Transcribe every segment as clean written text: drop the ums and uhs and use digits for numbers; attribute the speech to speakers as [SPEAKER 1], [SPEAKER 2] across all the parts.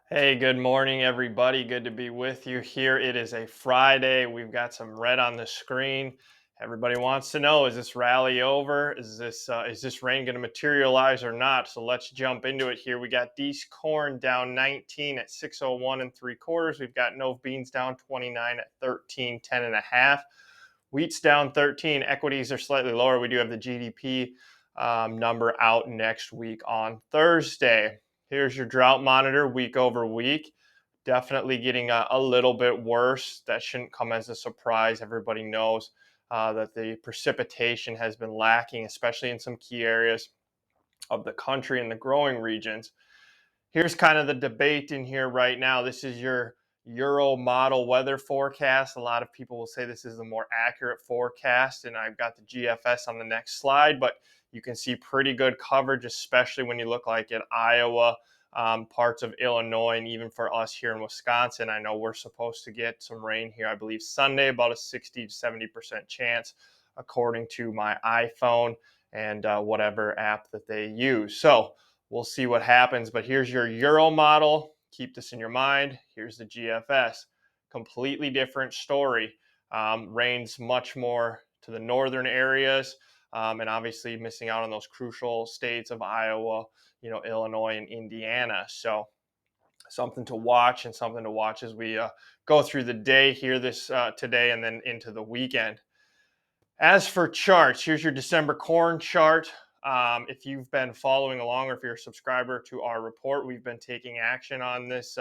[SPEAKER 1] Hey, good morning, everybody. Good to be with you here. It is a Friday. We've got some red on the screen. Everybody wants to know: is this rally over? Is this rain going to materialize or not? So let's jump into it here. We got D's corn down 19 at 601 and three quarters. We've got Nove beans down 29 at 1310 and a half. Wheat's down 13. Equities are slightly lower. We do have the GDP number out next week on Thursday. Here's your drought monitor week over week. Definitely getting a little bit worse. That shouldn't come as a surprise. Everybody knows that the precipitation has been lacking, especially in some key areas of the country and the growing regions. Here's kind of the debate in here right now. This is your Euro model weather forecast. A lot of people will say this is the more accurate forecast, and I've got the GFS on the next slide, but you can see pretty good coverage, especially when you look like at Iowa, parts of Illinois, and even for us here in Wisconsin. I know we're supposed to get some rain here, I believe Sunday, about a 60 to 70% chance, according to my iPhone and whatever app that they use. So we'll see what happens. But here's your Euro model. Keep this in your mind. Here's the GFS. Completely different story. Rains much more to the northern areas, and obviously missing out on those crucial states of Iowa, Illinois and Indiana. So something to watch and something to watch as we go through the day here this today and then into the weekend. As for charts, here's your December corn chart. If you've been following along, or if you're a subscriber to our report, we've been taking action on this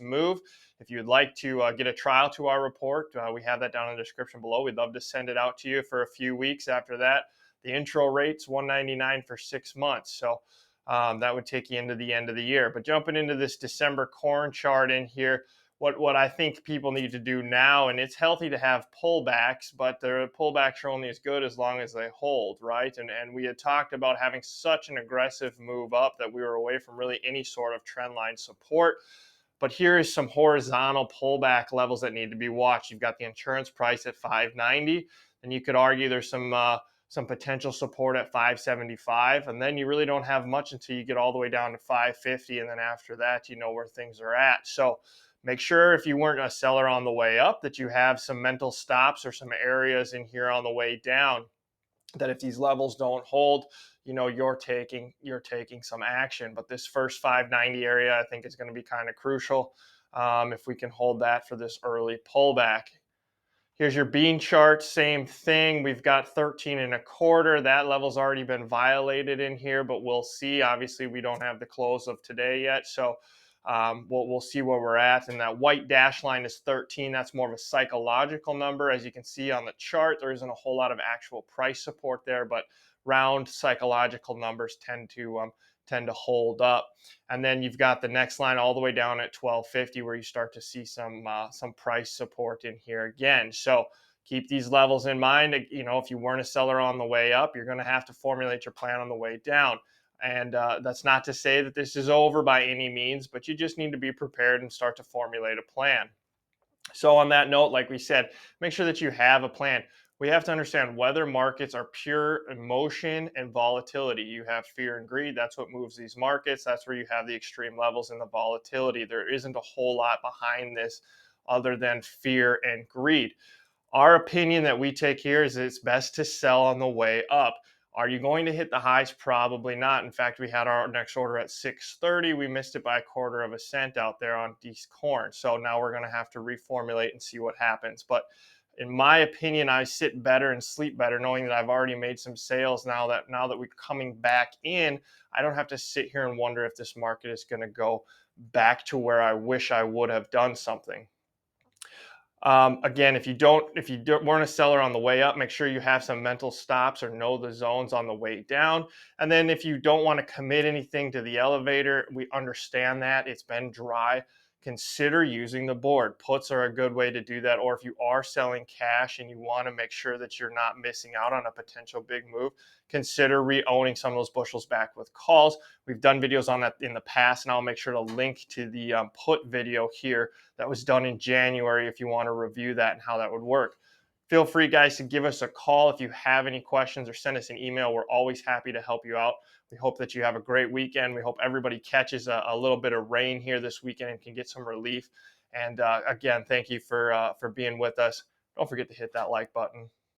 [SPEAKER 1] move. If you would like to get a trial to our report, we have that down in the description below. We'd love to send it out to you for a few weeks. After that, the intro rate's $199 for 6 months, so that would take you into the end of the year. But jumping into this December corn chart in here, what I think people need to do now, and it's healthy to have pullbacks, but the pullbacks are only as good as long as they hold, right? And we had talked about having such an aggressive move up that we were away from really any sort of trend line support. But here is some horizontal pullback levels that need to be watched. You've got the insurance price at 590, and you could argue there's some potential support at 575, and then you really don't have much until you get all the way down to 550, and then after that, you know where things are at. So make sure, if you weren't a seller on the way up, that you have some mental stops or some areas in here on the way down, that if these levels don't hold, you're taking some action. But this first 590 area, I think, is going to be kind of crucial, if we can hold that for this early pullback. Here's your bean chart, same thing. We've got 13 and a quarter. That level's already been violated in here, but we'll see. Obviously, we don't have the close of today yet, so we'll see where we're at. And that white dash line is 13. That's more of a psychological number. As you can see on the chart, there isn't a whole lot of actual price support there, but round psychological numbers tend to hold up. And then you've got the next line all the way down at 1250, where you start to see some price support in here again. So keep these levels in mind. If you weren't a seller on the way up, you're going to have to formulate your plan on the way down. And that's not to say that this is over by any means, but you just need to be prepared and start to formulate a plan. So on that note, like we said, make sure that you have a plan. We have to understand weather markets are pure emotion and volatility. You have fear and greed. That's what moves these markets. That's where you have the extreme levels in the volatility. There isn't a whole lot behind this other than fear and greed. Our opinion that we take here is it's best to sell on the way up. Are you going to hit the highs? Probably not. In fact, we had our next order at 630. We missed it by a quarter of a cent out there on D's corn. So now we're going to have to reformulate and see what happens. But in my opinion, I sit better and sleep better knowing that I've already made some sales now that we're coming back in. I don't have to sit here and wonder if this market is going to go back to where I wish I would have done something. Again, if you weren't a seller on the way up, make sure you have some mental stops or know the zones on the way down. And then if you don't want to commit anything to the elevator, we understand that it's been dry. Consider using the board. Puts are a good way to do that. Or if you are selling cash and you want to make sure that you're not missing out on a potential big move, consider re-owning some of those bushels back with calls. We've done videos on that in the past, and I'll make sure to link to the put video here that was done in January if you want to review that and how that would work. Feel free, guys, to give us a call if you have any questions or send us an email. We're always happy to help you out. We hope that you have a great weekend. We hope everybody catches a little bit of rain here this weekend and can get some relief. And again, thank you for being with us. Don't forget to hit that like button.